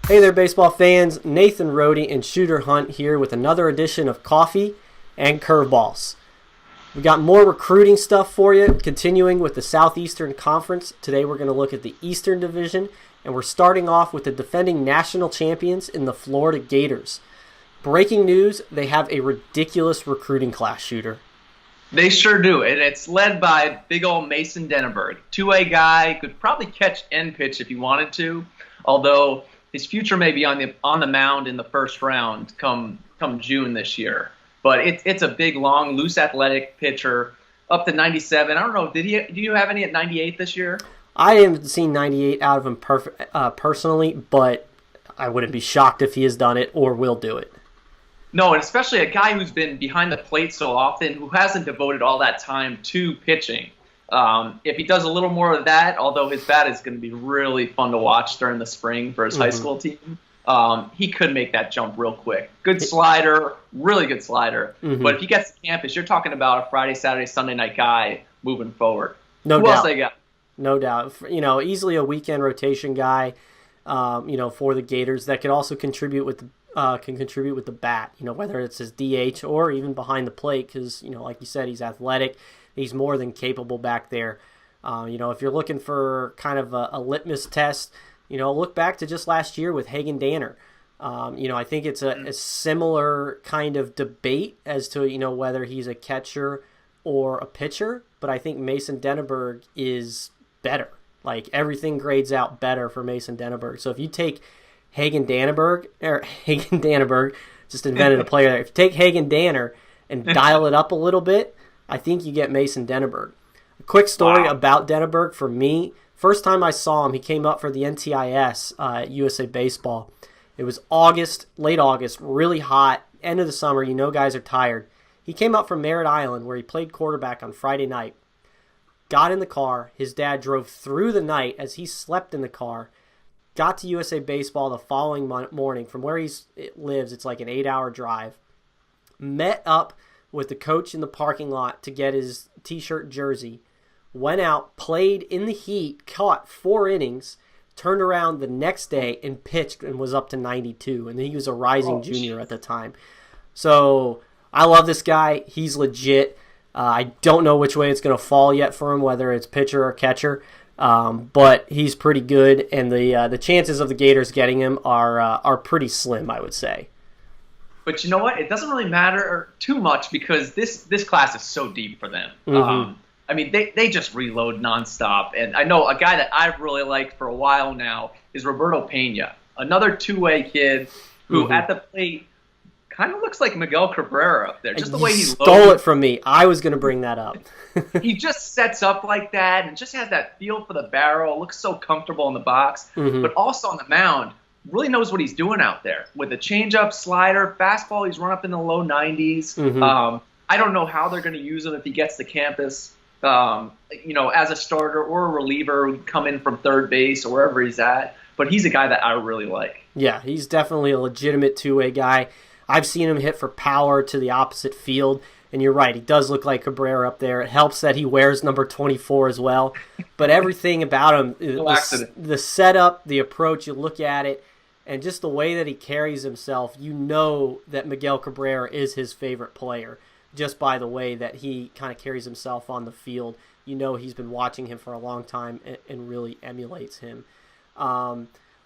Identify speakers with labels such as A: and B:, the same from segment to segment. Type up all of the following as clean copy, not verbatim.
A: Hey there, baseball fans. Nathan Rohde and Shooter Hunt here with another edition of Coffee and Curveballs. We got more recruiting stuff for you, continuing with the Southeastern Conference. Today we're going to look at the Eastern Division, and we're starting off with the defending national champions in the Florida Gators. Breaking news, they have a ridiculous recruiting class, Shooter.
B: They sure do, and it's led by big old Mason Denneberg. Two-way guy, could probably catch end pitch if he wanted to, although his future may be on the mound in the first round come June this year. But it's a big, long, loose, athletic pitcher, up to 97. I don't know, do you have any at 98 this year?
A: I haven't seen 98 out of him personally, but I wouldn't be shocked if he has done it or will do it.
B: No, and especially a guy who's been behind the plate so often, who hasn't devoted all that time to pitching. If he does a little more of that, although his bat is going to be really fun to watch during the spring for his high school team, he could make that jump real quick. Good slider, really good slider. But if he gets to campus, you're talking about a Friday, Saturday, Sunday night guy moving forward.
A: No
B: Who
A: doubt.
B: else they got?
A: No doubt. Easily a weekend rotation guy, for the Gators that could also contribute with the bat, whether it's his DH or even behind the plate because, like you said, he's athletic. He's more than capable back there. If you're looking for kind of a litmus test, look back to just last year with Hagen Danner. I think it's a similar kind of debate as to, whether he's a catcher or a pitcher, but I think Mason Denneberg is better. Like, everything grades out better for Mason Denneberg. So if you take Hagen Danner, just invented a player there. If you take Hagen Danner and dial it up a little bit, I think you get Mason Denneberg. A quick story about Denneberg for me. First time I saw him, he came up for the NTIS at USA Baseball. It was late August, really hot, end of the summer. Guys are tired. He came up from Merritt Island where he played quarterback on Friday night. Got in the car. His dad drove through the night as he slept in the car. Got to USA Baseball the following morning. From where he lives, it's like an 8-hour drive. Met up with the coach in the parking lot to get his T-shirt jersey. Went out, played in the heat, caught 4 innings, turned around the next day and pitched and was up to 92. And he was a rising junior at the time. So I love this guy. He's legit. I don't know which way it's going to fall yet for him, whether it's pitcher or catcher. But he's pretty good, and the chances of the Gators getting him are pretty slim, I would say.
B: But you know what? It doesn't really matter too much because this class is so deep for them. They just reload nonstop. And I know a guy that I've really liked for a while now is Roberto Pena, another two-way kid who at the plate kind of looks like Miguel Cabrera up there. Just the way he
A: stole it from me. I was going to bring that up.
B: He just sets up like that and just has that feel for the barrel, looks so comfortable in the box, but also on the mound, really knows what he's doing out there. With a changeup, slider, fastball, he's run up in the low 90s. I don't know how they're going to use him if he gets to campus, as a starter or a reliever who come in from third base or wherever he's at. But he's a guy that I really like.
A: Yeah, he's definitely a legitimate two-way guy. I've seen him hit for power to the opposite field, and you're right, he does look like Cabrera up there. It helps that he wears number 24 as well, but everything about him, the setup, the approach, you look at it, and just the way that he carries himself, that Miguel Cabrera is his favorite player, just by the way that he kind of carries himself on the field. He's been watching him for a long time and really emulates him.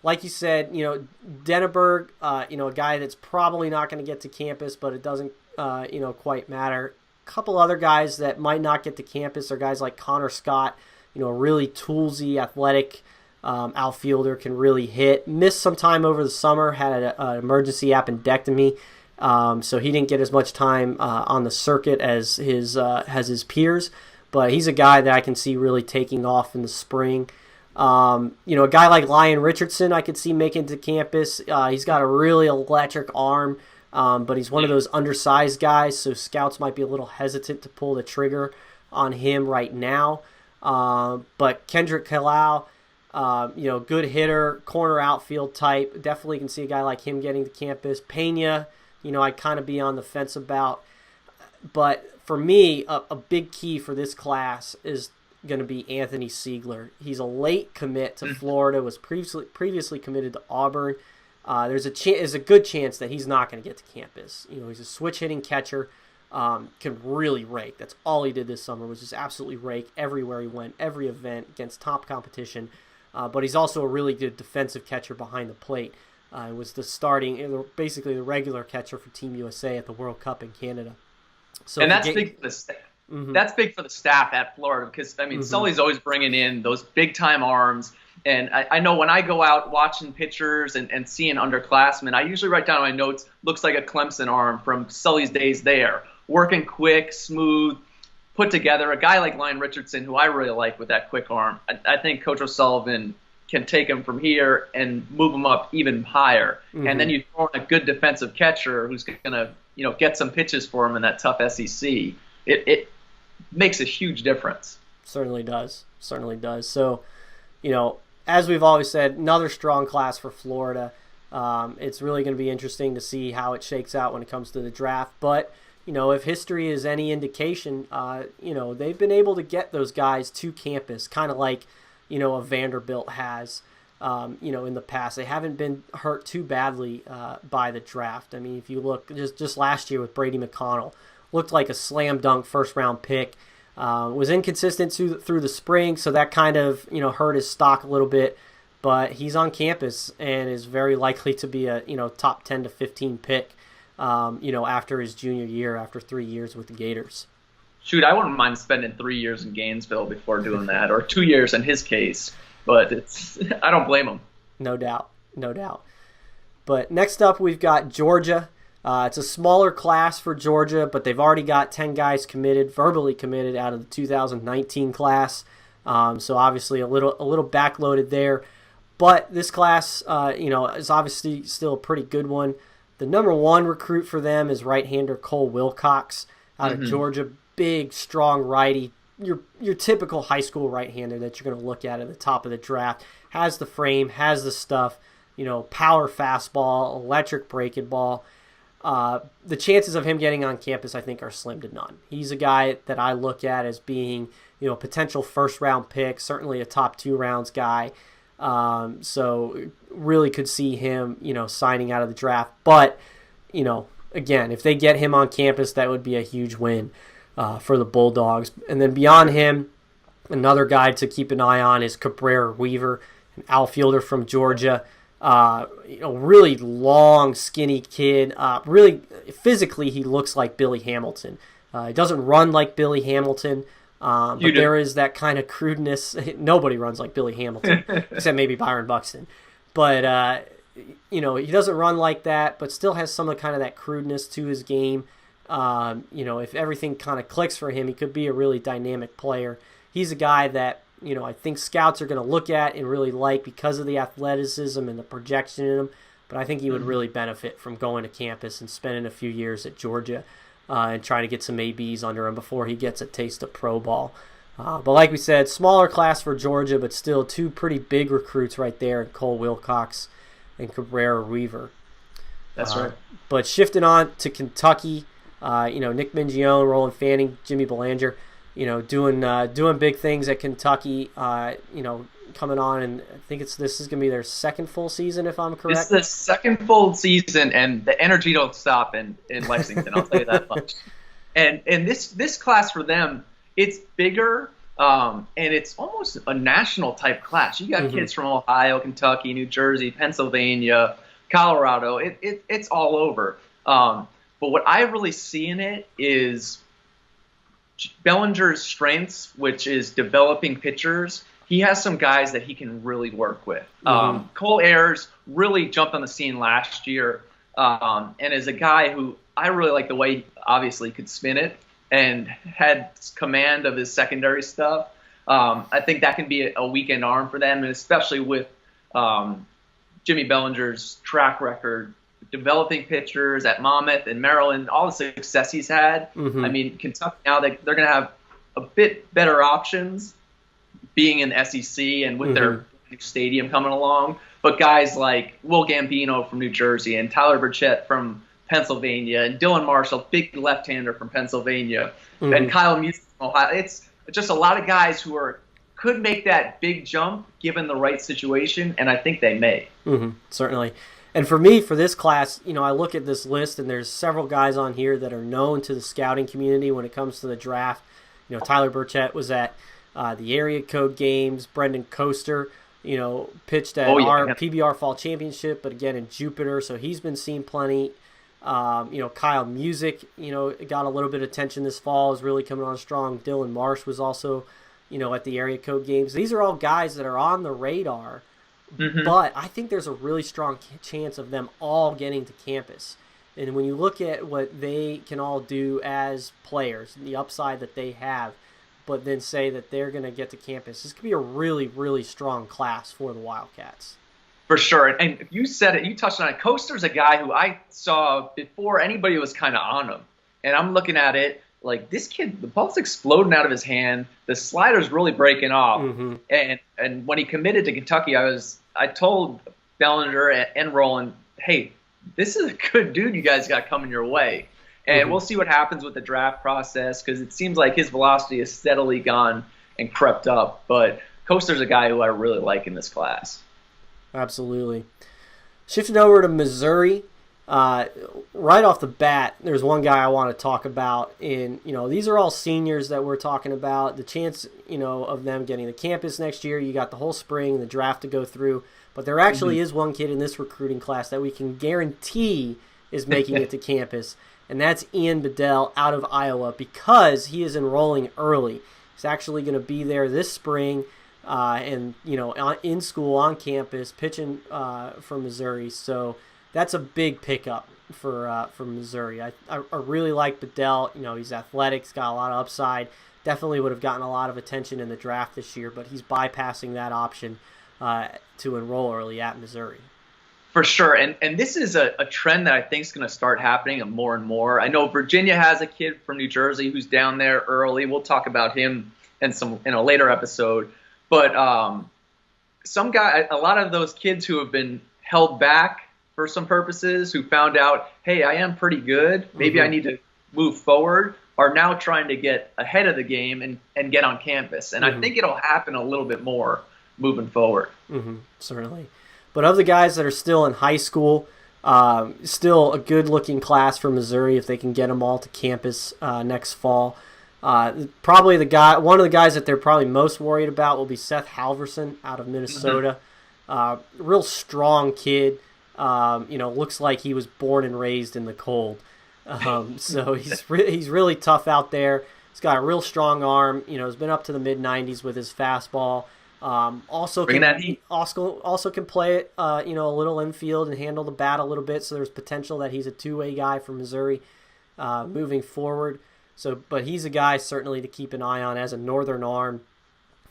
A: Like you said, Denneberg, a guy that's probably not going to get to campus, but it doesn't, quite matter. A couple other guys that might not get to campus are guys like Connor Scott, a really toolsy, athletic outfielder, can really hit. Missed some time over the summer, had an emergency appendectomy, so he didn't get as much time on the circuit as his peers, but he's a guy that I can see really taking off in the spring. A guy like Lyon Richardson I could see making it to campus. He's got a really electric arm, but he's one of those undersized guys, so scouts might be a little hesitant to pull the trigger on him right now. But Kendrick Kalau, good hitter, corner outfield type. Definitely can see a guy like him getting to campus. Pena, I'd kind of be on the fence about. But for me, a big key for this class is going to be Anthony Siegler. He's a late commit to Florida, was previously committed to Auburn. there's a good chance that he's not going to get to campus. He's a switch hitting catcher, can really rake. That's all he did this summer, was just absolutely rake everywhere he went, every event against top competition. But he's also a really good defensive catcher behind the plate. Was basically the regular catcher for Team USA at the World Cup in Canada. So
B: and that's big for the staff. Mm-hmm. That's big for the staff at Florida because, Sully's always bringing in those big-time arms. And I know when I go out watching pitchers and seeing underclassmen, I usually write down in my notes, looks like a Clemson arm from Sully's days there. Working quick, smooth, put together. A guy like Lyon Richardson, who I really like with that quick arm. I think Coach O'Sullivan can take him from here and move him up even higher. Mm-hmm. And then you throw in a good defensive catcher who's going to get some pitches for him in that tough SEC. It makes a huge difference.
A: Certainly does. So, as we've always said, another strong class for Florida. It's really going to be interesting to see how it shakes out when it comes to the draft. But, if history is any indication, they've been able to get those guys to campus, kind of like, a Vanderbilt has, in the past. They haven't been hurt too badly by the draft. I mean, if you look just last year with Brady McConnell, looked like a slam dunk first-round pick. Was inconsistent through the spring, so that kind of hurt his stock a little bit. But he's on campus and is very likely to be a top 10 to 15 pick. After his junior year, after 3 years with the Gators.
B: Shoot, I wouldn't mind spending 3 years in Gainesville before doing that, or 2 years in his case. But I don't blame him.
A: No doubt. But next up, we've got Georgia. It's a smaller class for Georgia, but they've already got 10 guys verbally committed out of the 2019 class. So obviously a little backloaded there. But this class, is obviously still a pretty good one. The number one recruit for them is right-hander Cole Wilcox out of Georgia. Big, strong righty. Your typical high school right-hander that you're going to look at the top of the draft. Has the frame, has the stuff, power fastball, electric breaking ball. The chances of him getting on campus, I think, are slim to none. He's a guy that I look at as being, a potential first-round pick, certainly a top 2 rounds guy. So really could see him, signing out of the draft. But, again, if they get him on campus, that would be a huge win for the Bulldogs. And then beyond him, another guy to keep an eye on is Cabrera Weaver, an outfielder from Georgia. Really long, skinny kid. Really, physically, he looks like Billy Hamilton. He doesn't run like Billy Hamilton. But there is that kind of crudeness. Nobody runs like Billy Hamilton, except maybe Byron Buxton. But, he doesn't run like that, but still has some of kind of that crudeness to his game. If everything kind of clicks for him, he could be a really dynamic player. He's a guy that, I think scouts are going to look at and really like because of the athleticism and the projection in him. But I think he would really benefit from going to campus and spending a few years at Georgia. And trying to get some ABs under him before he gets a taste of pro ball. But like we said, smaller class for Georgia, but still 2 pretty big recruits right there in Cole Wilcox and Cabrera Weaver.
B: That's right.
A: But shifting on to Kentucky, Nick Mingione, Roland Fanning, Jimmy Belanger, doing big things at Kentucky, coming on, and I think this is going to be their second full season, if I'm correct.
B: It's the second full season, and the energy don't stop in Lexington. I'll tell you that much. And this class for them, it's bigger, and it's almost a national type class. You got kids from Ohio, Kentucky, New Jersey, Pennsylvania, Colorado. It's all over. But what I really see in it is Bellinger's strengths, which is developing pitchers. He has some guys that he can really work with. Cole Ayers really jumped on the scene last year, and is a guy who I really like the way he obviously could spin it and had command of his secondary stuff. I think that can be a weekend arm for them, and especially with Jimmy Bellinger's track record developing pitchers at Monmouth and Maryland, all the success he's had. I mean, Kentucky now, they're going to have a bit better options being in the SEC and with their new stadium coming along. But guys like Will Gambino from New Jersey and Tyler Burchett from Pennsylvania and Dylan Marshall, big left-hander from Pennsylvania, and Kyle Music from Ohio. It's just a lot of guys who could make that big jump given the right situation, and I think they may.
A: Certainly. And for me, for this class, I look at this list and there's several guys on here that are known to the scouting community when it comes to the draft. Tyler Burchett was at the area code games. Brendan Coaster, pitched at our PBR Fall Championship, but again in Jupiter, so he's been seen plenty. Kyle Music, got a little bit of attention this fall, is really coming on strong. Dylan Marsh was also, at the area code games. These are all guys that are on the radar, but I think there's a really strong chance of them all getting to campus. And when you look at what they can all do as players, the upside that they have, but then say that they're going to get to campus, this could be a really, really strong class for the Wildcats.
B: For sure. And you said it, you touched on it. Coaster's a guy who I saw before anybody was kind of on him. And I'm looking at it like, this kid, the ball's exploding out of his hand. The slider's really breaking off. And when he committed to Kentucky, I told Bellinger and Roland, hey, this is a good dude you guys got coming your way. And we'll see what happens with the draft process, because it seems like his velocity has steadily gone and crept up. But Coaster's a guy who I really like in this class.
A: Absolutely. Shifting over to Missouri, right off the bat, there's one guy I want to talk about. And, these are all seniors that we're talking about. The chance, of them getting to campus next year, you got the whole spring, the draft to go through. But there actually is one kid in this recruiting class that we can guarantee is making it to campus. And that's Ian Bedell out of Iowa, because he is enrolling early. He's actually going to be there this spring. And in school, on campus, pitching for Missouri. So that's a big pickup for Missouri. I really like Bedell. He's athletic, he's got a lot of upside. Definitely would have gotten a lot of attention in the draft this year, but he's bypassing that option to enroll early at Missouri.
B: For sure, and this is a trend that I think is going to start happening more and more. I know Virginia has a kid from New Jersey who's down there early. We'll talk about him in a later episode. But a lot of those kids who have been held back for some purposes, who found out, hey, I am pretty good, maybe I need to move forward, are now trying to get ahead of the game and get on campus. And I think it'll happen a little bit more moving forward.
A: Certainly. But of the guys that are still in high school, still a good-looking class for Missouri if they can get them all to campus next fall. Probably one of the guys that they're probably most worried about will be Seth Halverson out of Minnesota. Real strong kid. Looks like he was born and raised in the cold. So he's really tough out there. He's got a real strong arm. Has been up to the mid-90s with his fastball. Also can play it, a little infield and handle the bat a little bit. So there's potential that he's a two-way guy for Missouri moving forward. But he's a guy certainly to keep an eye on as a northern arm,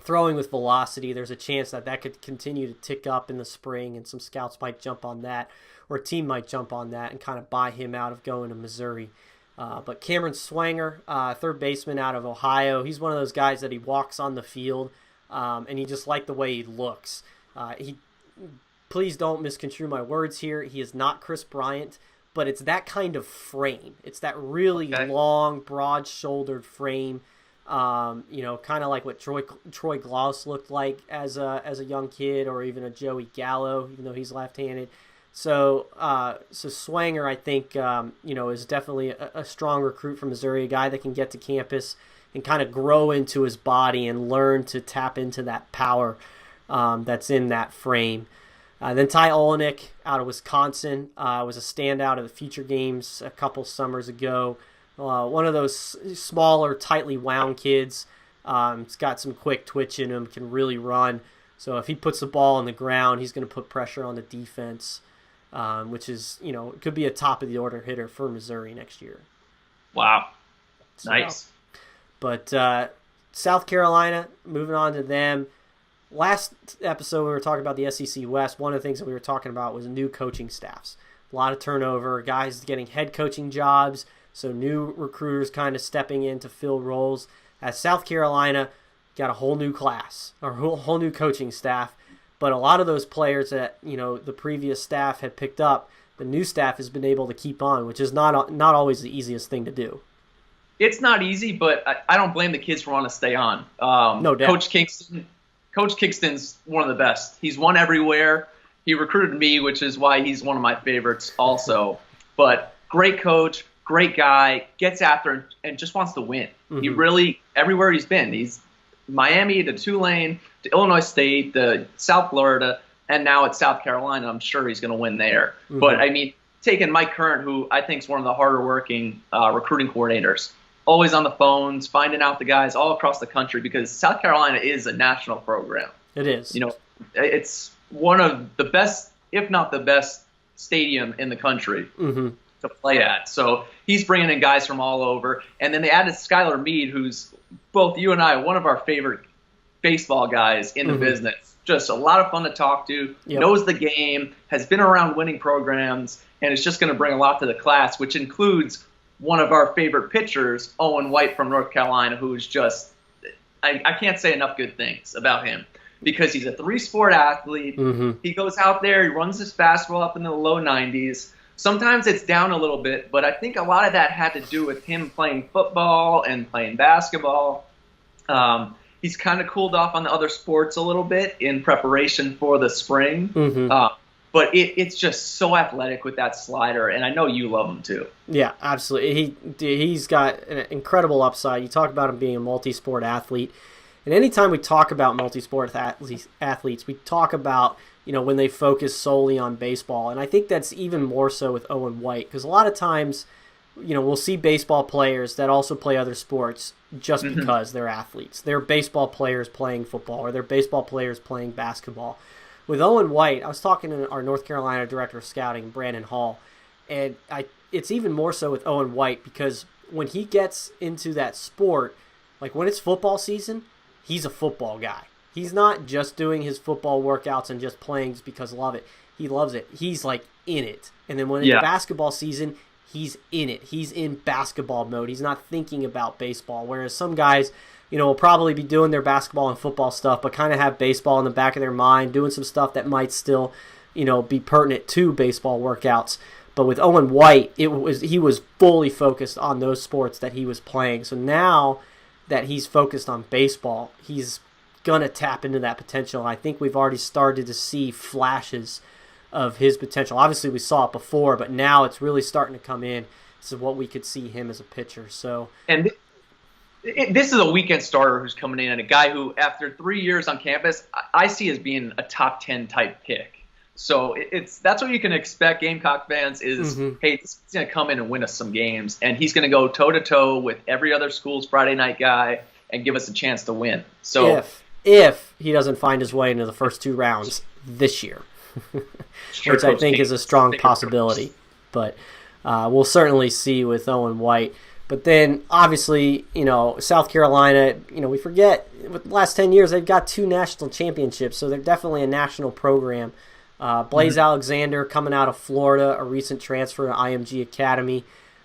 A: throwing with velocity. There's a chance that could continue to tick up in the spring, and some scouts might jump on that, or a team might jump on that and kind of buy him out of going to Missouri. But Cameron Swanger, third baseman out of Ohio, he's one of those guys that he walks on the field, and you just like the way he looks. Please don't misconstrue my words here. He is not Chris Bryant, but it's that kind of frame. It's that really long, broad-shouldered frame, kind of like what Troy Gloss looked like as a young kid, or even a Joey Gallo, even though he's left-handed. So Swanger, I think, is definitely a strong recruit from Missouri, a guy that can get to campus and kind of grow into his body and learn to tap into that power that's in that frame. Then Ty Olenek out of Wisconsin was a standout at the Future Games a couple summers ago. One of those smaller, tightly wound kids. He's got some quick twitch in him, can really run. So if he puts the ball on the ground, he's going to put pressure on the defense, which is, could be a top-of-the-order hitter for Missouri next year.
B: Wow. Nice.
A: But South Carolina, moving on to them. Last episode, we were talking about the SEC West. One of the things that we were talking about was new coaching staffs. A lot of turnover, guys getting head coaching jobs, so new recruiters kind of stepping in to fill roles. At South Carolina, got a whole new class, or whole new coaching staff, but a lot of those players that the previous staff had picked up, the new staff has been able to keep on, which is not always the easiest thing to do.
B: It's not easy, but I don't blame the kids for wanting to stay on.
A: No doubt.
B: Coach Kingston's one of the best. He's won everywhere. He recruited me, which is why he's one of my favorites also. But great coach, great guy, gets after it and just wants to win. Mm-hmm. He really, everywhere he's been, he's Miami to Tulane to Illinois State to South Florida, and now at South Carolina. I'm sure he's going to win there. Mm-hmm. But, I mean, taking Mike Curran, who I think is one of the harder working recruiting coordinators, always on the phones, finding out the guys all across the country, because South Carolina is a national program.
A: It is.
B: You know, it's one of the best, if not the best, stadium in the country to play at. So he's bringing in guys from all over. And then they added Skylar Meade, who's both you and I, one of our favorite baseball guys in the business. Just a lot of fun to talk to, knows the game, has been around winning programs, and it's just going to bring a lot to the class, which includes one of our favorite pitchers, Owen White from North Carolina, who's just I can't say enough good things about him because he's a three-sport athlete. He goes out there, he runs his fastball up in the low 90s. Sometimes it's down a little bit, but I think a lot of that had to do with him playing football and playing basketball. He's kind of cooled off on the other sports a little bit in preparation for the spring. But it's just so athletic with that slider, and I know you love him too.
A: Yeah, absolutely. He's got an incredible upside. You talk about him being a multi-sport athlete, and anytime we talk about multi-sport athletes, we talk about when they focus solely on baseball, and I think that's even more so with Owen White, because a lot of times we'll see baseball players that also play other sports just because they're athletes. They're baseball players playing football, or they're baseball players playing basketball. With Owen White, I was talking to our North Carolina director of scouting, Brandon Hall, and it's even more so with Owen White because when he gets into that sport, like when it's football season, he's a football guy. He's not just doing his football workouts and just playing just because of it. He loves it. He's like in it. And then when it's basketball season, he's in it. He's in basketball mode. He's not thinking about baseball, whereas some guys will probably be doing their basketball and football stuff, but kind of have baseball in the back of their mind, doing some stuff that might still, be pertinent to baseball workouts. But with Owen White, he was fully focused on those sports that he was playing. So now that he's focused on baseball, he's going to tap into that potential. And I think we've already started to see flashes of his potential. Obviously, we saw it before, but now it's really starting to come in. This is what we could see him as a pitcher. So,
B: and this is a weekend starter who's coming in, and a guy who, after 3 years on campus, I see as being a top 10 type pick. So that's what you can expect, Gamecock fans, is, hey, this is going to come in and win us some games, and he's going to go toe-to-toe with every other school's Friday night guy and give us a chance to win. So
A: if he doesn't find his way into the first two rounds this year, which I think is a strong possibility. But we'll certainly see with Owen White. But then, obviously, South Carolina, we forget, with the last 10 years, they've got 2 national championships, so they're definitely a national program. Blaze Alexander coming out of Florida, a recent transfer to IMG Academy.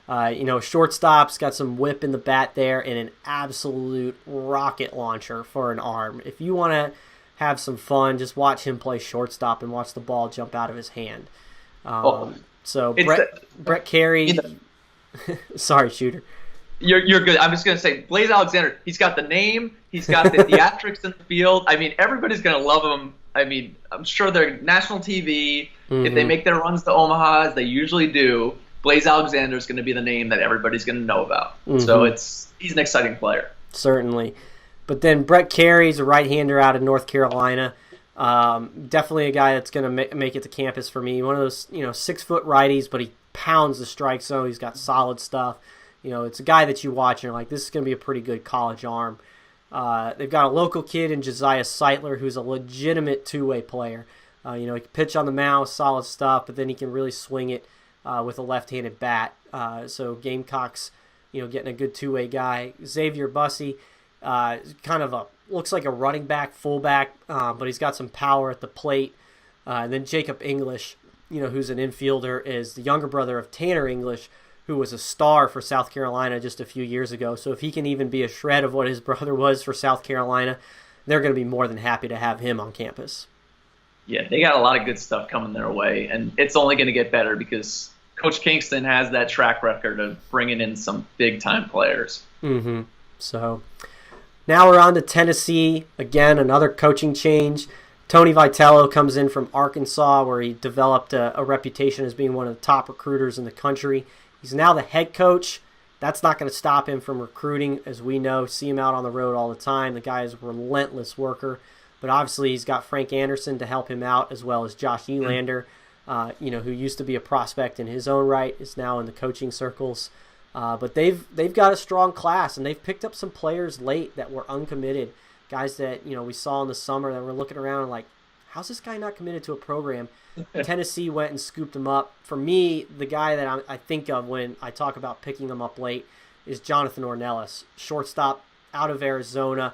A: Shortstop's got some whip in the bat there and an absolute rocket launcher for an arm. If you want to have some fun, just watch him play shortstop and watch the ball jump out of his hand. So Brett Carey... Sorry, Shooter.
B: You're good. I'm just going to say, Blaze Alexander, he's got the name. He's got the theatrics in the field. I mean, everybody's going to love him. I mean, I'm sure they're national TV. If they make their runs to Omaha, as they usually do, Blaze Alexander is going to be the name that everybody's going to know about. So he's an exciting player.
A: Certainly. But then Brett Carey's a right-hander out of North Carolina. Definitely a guy that's going to make it to campus for me. One of those 6-foot righties, but he pounds the strike zone. He's got solid stuff. It's a guy that you watch and you're like, this is going to be a pretty good college arm. They've got a local kid in Josiah Seitler who's a legitimate two-way player. He can pitch on the mound, solid stuff, but then he can really swing it with a left-handed bat. So Gamecocks, getting a good two-way guy. Xavier Bussey, kind of looks like a running back, fullback, but he's got some power at the plate. And then Jacob English, who's an infielder, is the younger brother of Tanner English, who was a star for South Carolina just a few years ago. So if he can even be a shred of what his brother was for South Carolina, they're going to be more than happy to have him on campus.
B: Yeah, they got a lot of good stuff coming their way, and it's only going to get better because Coach Kingston has that track record of bringing in some big-time players.
A: So now we're on to Tennessee. Again, another coaching change. Tony Vitello comes in from Arkansas, where he developed a reputation as being one of the top recruiters in the country. He's now the head coach. That's not going to stop him from recruiting, as we know. See him out on the road all the time. The guy is a relentless worker. But obviously he's got Frank Anderson to help him out, as well as Josh Elander, who used to be a prospect in his own right, is now in the coaching circles. But they've got a strong class, and they've picked up some players late that were uncommitted. Guys that we saw in the summer that were looking around and like, how's this guy not committed to a program? Tennessee went and scooped him up. For me, the guy that I think of when I talk about picking him up late is Jonathan Ornelas, shortstop out of Arizona.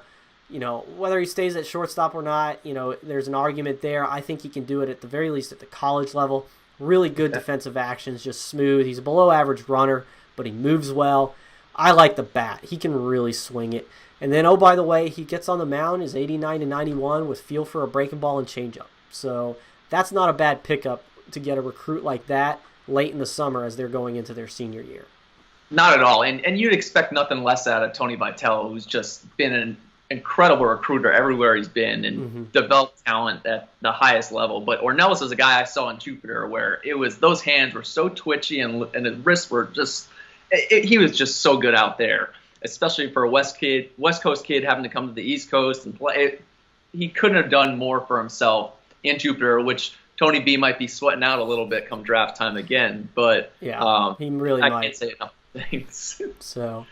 A: Whether he stays at shortstop or not, there's an argument there. I think he can do it at the very least at the college level. Really good defensive actions, just smooth. He's a below average runner, but he moves well. I like the bat. He can really swing it. And then, oh, by the way, he gets on the mound, is 89 to 91 with feel for a breaking ball and changeup. So that's not a bad pickup to get a recruit like that late in the summer as they're going into their senior year.
B: Not at all. And you'd expect nothing less out of Tony Vitello, who's just been an incredible recruiter everywhere he's been and developed talent at the highest level. But Ornelas is a guy I saw in Jupiter where those hands were so twitchy and his wrists were just he was just so good out there, especially for a West Coast kid having to come to the East Coast and play. He couldn't have done more for himself in Jupiter, which Tony B might be sweating out a little bit come draft time again. But
A: yeah, he really might.
B: I can't say enough things.
A: So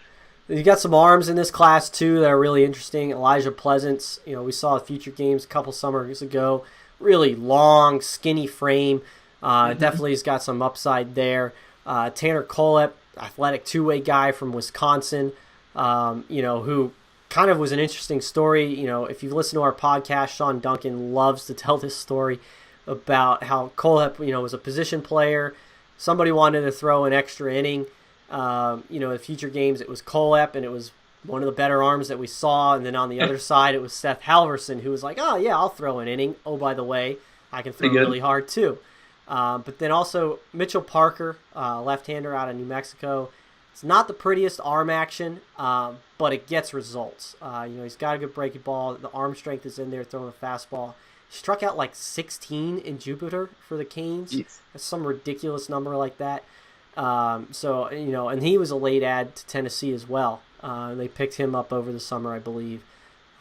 A: you got some arms in this class too that are really interesting. Elijah Pleasance, we saw future games a couple summers ago. Really long, skinny frame. Definitely has got some upside there. Tanner Kolep, athletic two-way guy from Wisconsin, who kind of was an interesting story. If you've listened to our podcast, Sean Duncan loves to tell this story about how Kolep, was a position player. Somebody wanted to throw an extra inning. In future games, it was Kolep, and it was one of the better arms that we saw. And then on the other side, it was Seth Halverson, who was like, oh, yeah, I'll throw an inning. Oh, by the way, I can throw really hard, too. But then also Mitchell Parker, left-hander out of New Mexico. It's not the prettiest arm action, but it gets results. He's got a good breaking ball. The arm strength is in there, throwing a fastball. He struck out like 16 in Jupiter for the Canes. Yes. That's some ridiculous number like that. And he was a late add to Tennessee as well. They picked him up over the summer, I believe.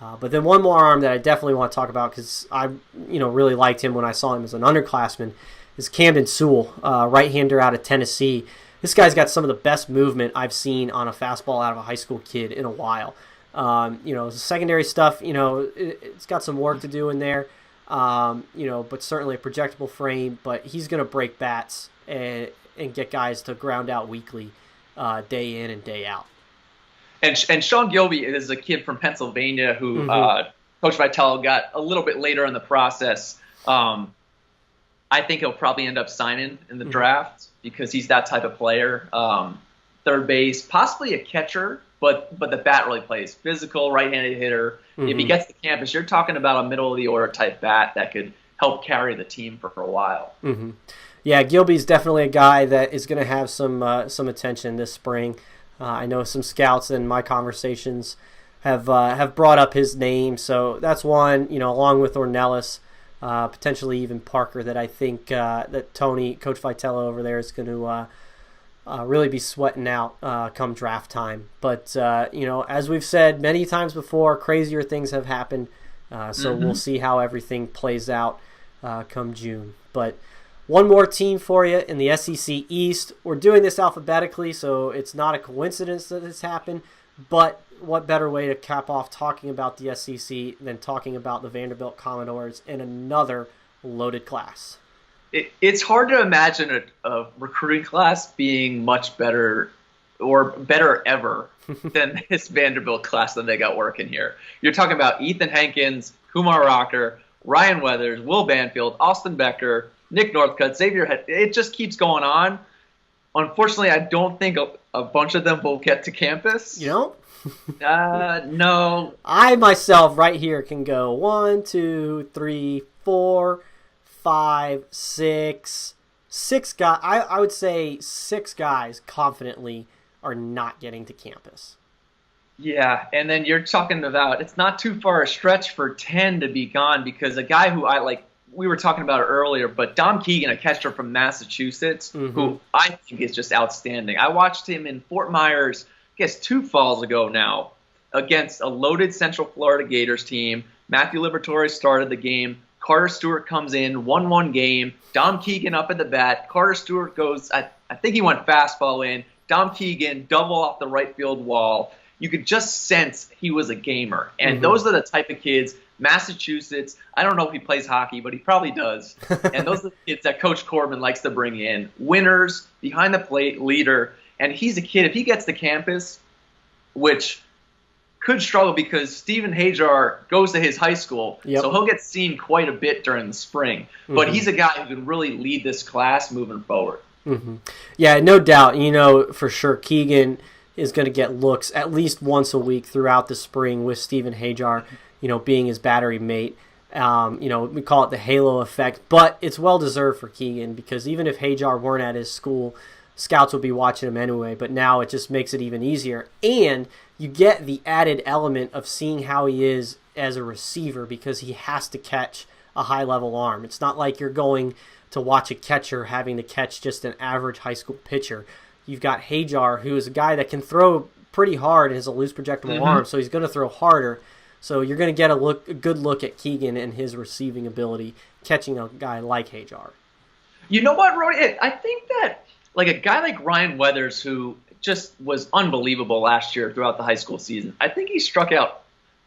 A: But then one more arm that I definitely want to talk about because I, really liked him when I saw him as an underclassman is Camden Sewell, right-hander out of Tennessee. This guy's got some of the best movement I've seen on a fastball out of a high school kid in a while. The secondary stuff, it's got some work to do in there, but certainly a projectable frame. But he's going to break bats and get guys to ground out weekly, day in and day out.
B: And Sean Gilby is a kid from Pennsylvania who Coach Vitello got a little bit later in the process. I think he'll probably end up signing in the draft because he's that type of player. Third base, possibly a catcher, but the bat really plays. Physical, right-handed hitter. If he gets to campus, you're talking about a middle-of-the-order type bat that could help carry the team for a while.
A: Yeah, Gilby's definitely a guy that is going to have some attention this spring. I know some scouts in my conversations have brought up his name, so that's one. Along with Ornelas, potentially even Parker, that I think that Coach Vitello over there is going to really be sweating out come draft time. But as we've said many times before, crazier things have happened. So we'll see how everything plays out come June. But one more team for you in the SEC East. We're doing this alphabetically, so it's not a coincidence that this happened. But what better way to cap off talking about the SEC than talking about the Vanderbilt Commodores in another loaded class?
B: It's hard to imagine a recruiting class being much better or better ever than this Vanderbilt class that they got working here. You're talking about Ethan Hankins, Kumar Rocker, Ryan Weathers, Will Banfield, Austin Becker, Nick Northcutt, Xavier Head. It just keeps going on. Unfortunately, I don't think a bunch of them will get to campus.
A: No.
B: I
A: myself right here can go 1, 2, 3, 4, 5, 6 guys. I would say 6 guys confidently are not getting to campus.
B: Yeah, and then you're talking about it's not too far a stretch for 10 to be gone because a guy who I like, we were talking about it earlier, but Dom Keegan, a catcher from Massachusetts,
A: Mm-hmm.
B: who I think is just outstanding. I watched him in Fort Myers, I guess 2 falls ago now, against a loaded Central Florida Gators team. Matthew Liberatore started the game. Carter Stewart comes in, 1-1 game. Dom Keegan up at the bat. Carter Stewart goes, I think he went fastball in. Dom Keegan, double off the right field wall. You could just sense he was a gamer. And
A: Mm-hmm.
B: those are the type of kids, Massachusetts, I don't know if he plays hockey, but he probably does. And those are the kids that Coach Corbin likes to bring in. Winners, behind the plate, leader. And he's a kid, if he gets to campus, which could struggle because Stephen Hajar goes to his high school,
A: Yep.
B: so he'll get seen quite a bit during the spring. But he's a guy who can really lead this class moving forward.
A: Mm-hmm. Yeah, no doubt. You know, for sure, Keegan is going to get looks at least once a week throughout the spring with Stephen Hajar, you know, being his battery mate. You know, we call it the halo effect, but it's well deserved for Keegan because even if Hajar weren't at his school, scouts would be watching him anyway. But now it just makes it even easier, and you get the added element of seeing how he is as a receiver because he has to catch a high level arm. It's not like you're going to watch a catcher having to catch just an average high school pitcher. You've got Hajar, who is a guy that can throw pretty hard and has a loose projectable arm, so he's going to throw harder. So you're going to get a good look at Keegan and his receiving ability, catching a guy like Hajar.
B: You know what, Rody? I think that like a guy like Ryan Weathers, who just was unbelievable last year throughout the high school season, I think he struck out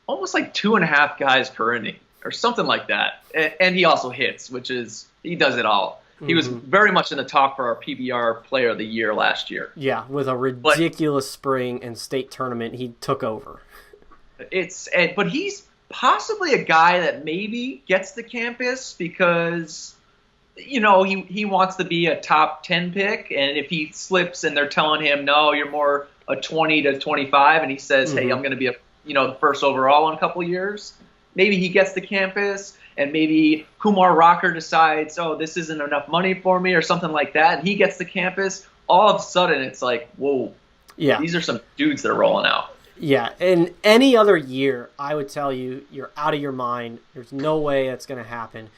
B: almost like 2.5 guys per inning or something like that. And he also hits, which is, he does it all. He was very much in the talk for our PBR Player of the Year last year.
A: Yeah, with a ridiculous spring and state tournament, he took over.
B: But he's possibly a guy that maybe gets to campus because, you know, he wants to be a top 10 pick, and if he slips and they're telling him, no, you're more a 20 to 25, and he says, hey, I'm going to be the first overall in a couple of years, maybe he gets to campus, and maybe Kumar Rocker decides, oh, this isn't enough money for me or something like that, and he gets to campus. All of a sudden, it's like, whoa,
A: yeah,
B: these are some dudes that are rolling out.
A: Yeah, in any other year, I would tell you, you're out of your mind. There's no way that's going to happen.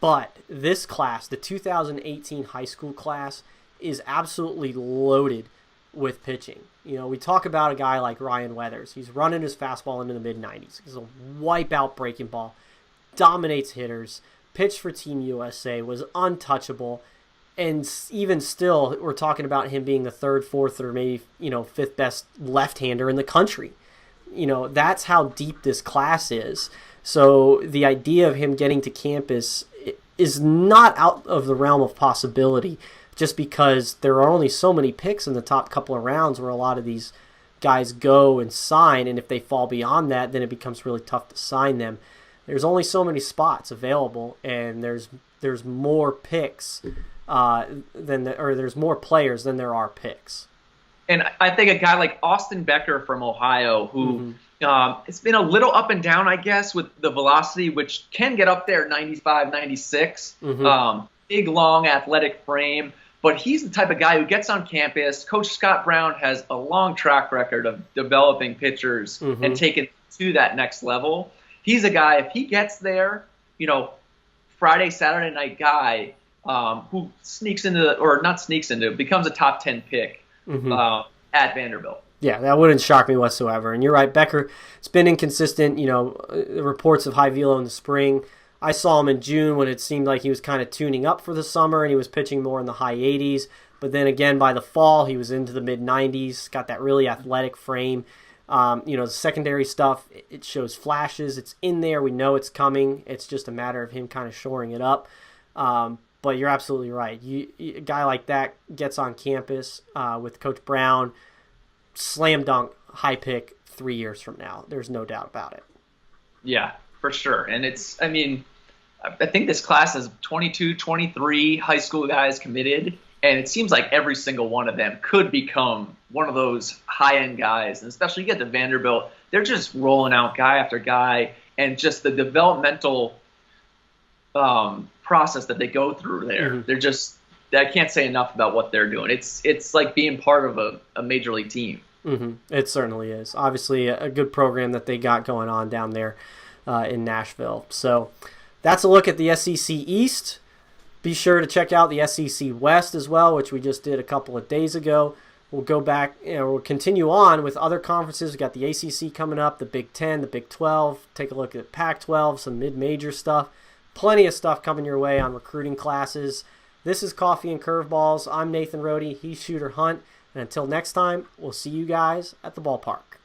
A: But this class, the 2018 high school class, is absolutely loaded with pitching. You know, we talk about a guy like Ryan Weathers. He's running his fastball into the mid-90s. He's a wipeout breaking ball, dominates hitters, pitched for Team USA, was untouchable. And even still, we're talking about him being the third, fourth, or maybe, fifth best left-hander in the country. You know, that's how deep this class is. So the idea of him getting to campus is not out of the realm of possibility just because there are only so many picks in the top couple of rounds where a lot of these guys go and sign, and if they fall beyond that, then it becomes really tough to sign them. There's only so many spots available, and there's more picks there's more players than there are picks.
B: And I think a guy like Austin Becker from Ohio, who it's been a little up and down, I guess, with the velocity, which can get up there 95, 96. Big, long, athletic frame. But he's the type of guy who gets on campus. Coach Scott Brown has a long track record of developing pitchers and taking to that next level. He's a guy, if he gets there, Friday, Saturday night guy who becomes a top 10 pick at Vanderbilt.
A: Yeah, that wouldn't shock me whatsoever. And you're right, Becker, it's been inconsistent. Reports of high velo in the spring. I saw him in June when it seemed like he was kind of tuning up for the summer and he was pitching more in the high 80s. But then again, by the fall, he was into the mid 90s, got that really athletic frame. The secondary stuff, it shows flashes. It's in there. We know it's coming. It's just a matter of him kind of shoring it up. But you're absolutely right. A guy like that gets on campus with Coach Brown, slam dunk, high pick 3 years from now. There's no doubt about it.
B: Yeah, for sure. And I think this class has 22, 23 high school guys committed, and it seems like every single one of them could become one of those high-end guys. And especially you get to Vanderbilt, they're just rolling out guy after guy, and just the developmental process that they go through there. They're just, I can't say enough about what they're doing. It's like being part of a major league team.
A: It certainly is. Obviously, a good program that they got going on down there in Nashville. So that's a look at the SEC East. Be sure to check out the SEC West as well, which we just did a couple of days ago. We'll go back, we'll continue on with other conferences. We've got the ACC coming up, the Big 10, the Big 12. Take a look at Pac-12, some mid-major stuff. Plenty of stuff coming your way on recruiting classes. This is Coffee and Curveballs. I'm Nathan Rohde. He's Shooter Hunt. And until next time, we'll see you guys at the ballpark.